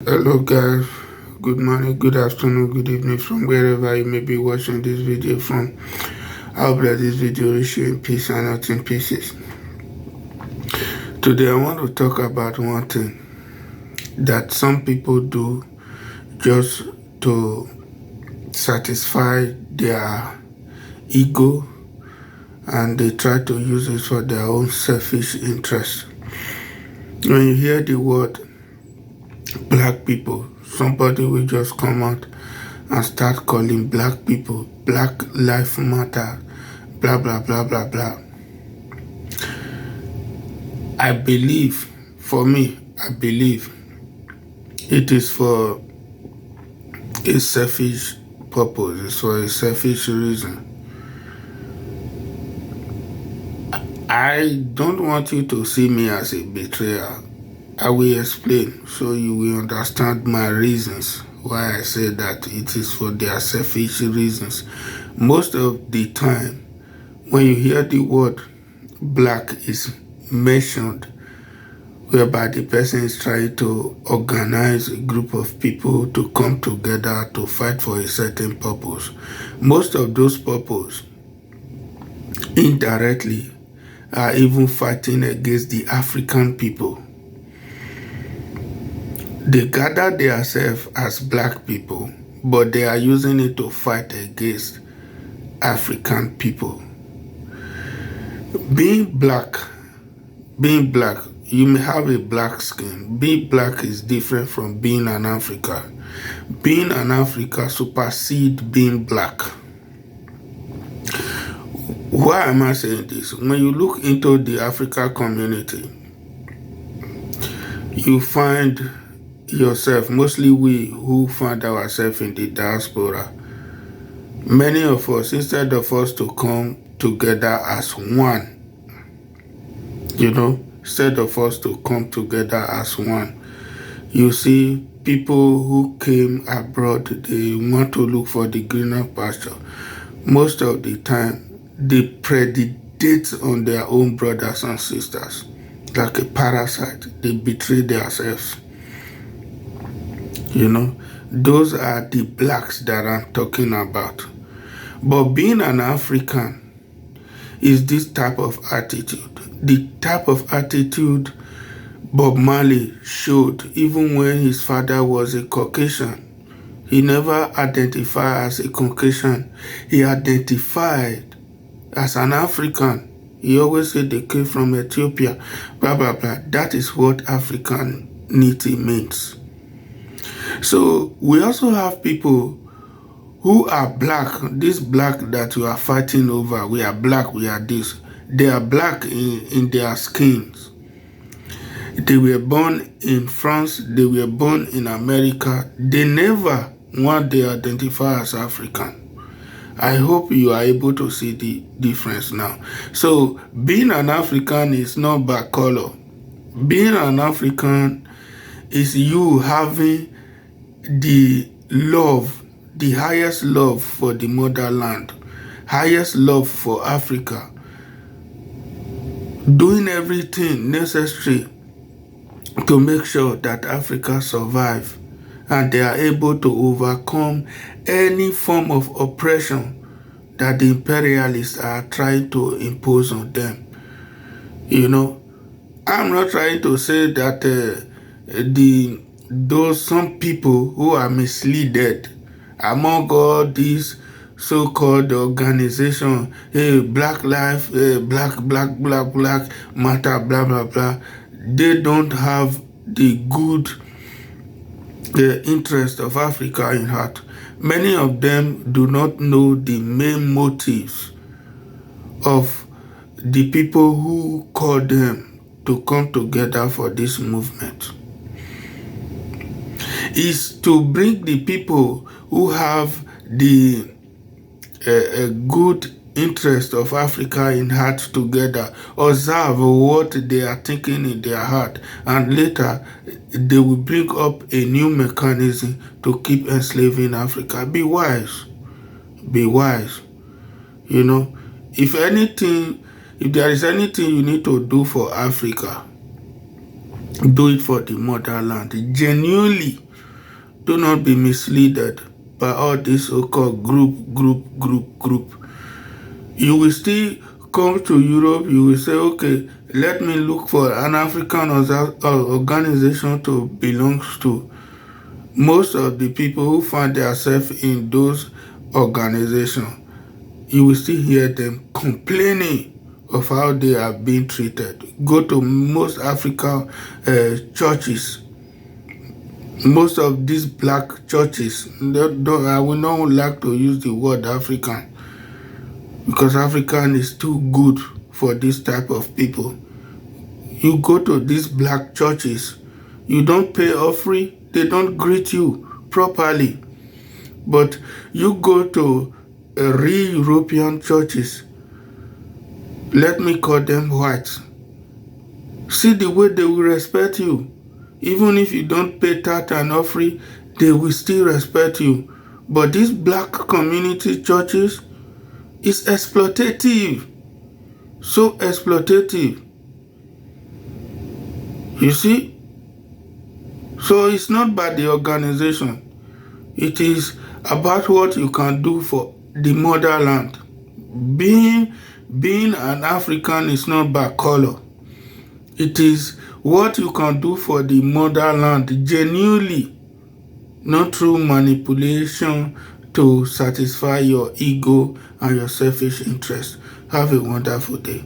Hello guys, good morning, good afternoon, good evening from wherever you may be watching this video from. I hope that this video will show in peace and not in pieces. Today I want to talk about one thing that some people do just to satisfy their ego, and they try to use it for their own selfish interest. When you hear the word black people, somebody will just come out and start calling black people Black Lives Matter, blah, blah, blah, blah, blah. I believe it is for a selfish purpose. It's for a selfish reason. I don't want you to see me as a betrayer. I will explain so you will understand my reasons why I say that it is for their selfish reasons. Most of the time, when you hear the word black is mentioned, whereby the person is trying to organize a group of people to come together to fight for a certain purpose. Most of those purposes, indirectly, are even fighting against the African people. They gather themselves as black people, but they are using it to fight against African people. Being black, you may have a black skin. Being black is different from being an African. Being an African supersedes being black. Why am I saying this? When you look into the African community, you find yourself, mostly we who find ourselves in the diaspora, many of us, instead of us to come together as one, instead of us to come together as one, you see people who came abroad, they want to look for the greener pasture. Most of the time, they predate on their own brothers and sisters. Like a parasite, they betray themselves. Those are the blacks that I'm talking about. But being an African is this type of attitude. The type of attitude Bob Marley showed even when his father was a Caucasian. He never identified as a Caucasian. He identified as an African. He always said they came from Ethiopia, blah, blah, blah. That is what Africanity means. So we also have people who are black. This black that you are fighting over, we are black, we are this. They are black in their skins. They were born in France, they were born in America. They never want to identify as African. I hope you are able to see the difference now. So being an African is not by color. Being an African is you having the love, the highest love for the motherland, highest love for Africa, doing everything necessary to make sure that Africa survives and they are able to overcome any form of oppression that the imperialists are trying to impose on them. I'm not trying to say that some people who are misled among all these so-called organization, hey, Black Life, black matter, blah, blah, blah, they don't have the good interest of Africa in heart. Many of them do not know the main motives of the people who call them to come together for this movement. Is to bring the people who have the good interest of Africa in heart together, observe what they are thinking in their heart, and later they will bring up a new mechanism to keep enslaving Africa. Be wise. Be wise. If there is anything you need to do for Africa, do it for the motherland. Genuinely Do not be misled by all this so-called group. You will still come to Europe, you will say, okay, let me look for an African organization to belong to. Most of the people who find themselves in those organizations, you will still hear them complaining of how they are being treated. Go to most African churches. Most of these black churches, I will not like to use the word African, because African is too good for this type of people. You go to these black churches, you don't pay offering, they don't greet you properly. But you go to real European churches, let me call them whites, see the way they will respect you. Even if you don't pay tithe and offering, they will still respect you. But these black community churches is exploitative. So exploitative. You see? So it's not by the organization. It is about what you can do for the motherland. Being an African is not by color. It is what you can do for the motherland genuinely, not through manipulation to satisfy your ego and your selfish interest. Have a wonderful day.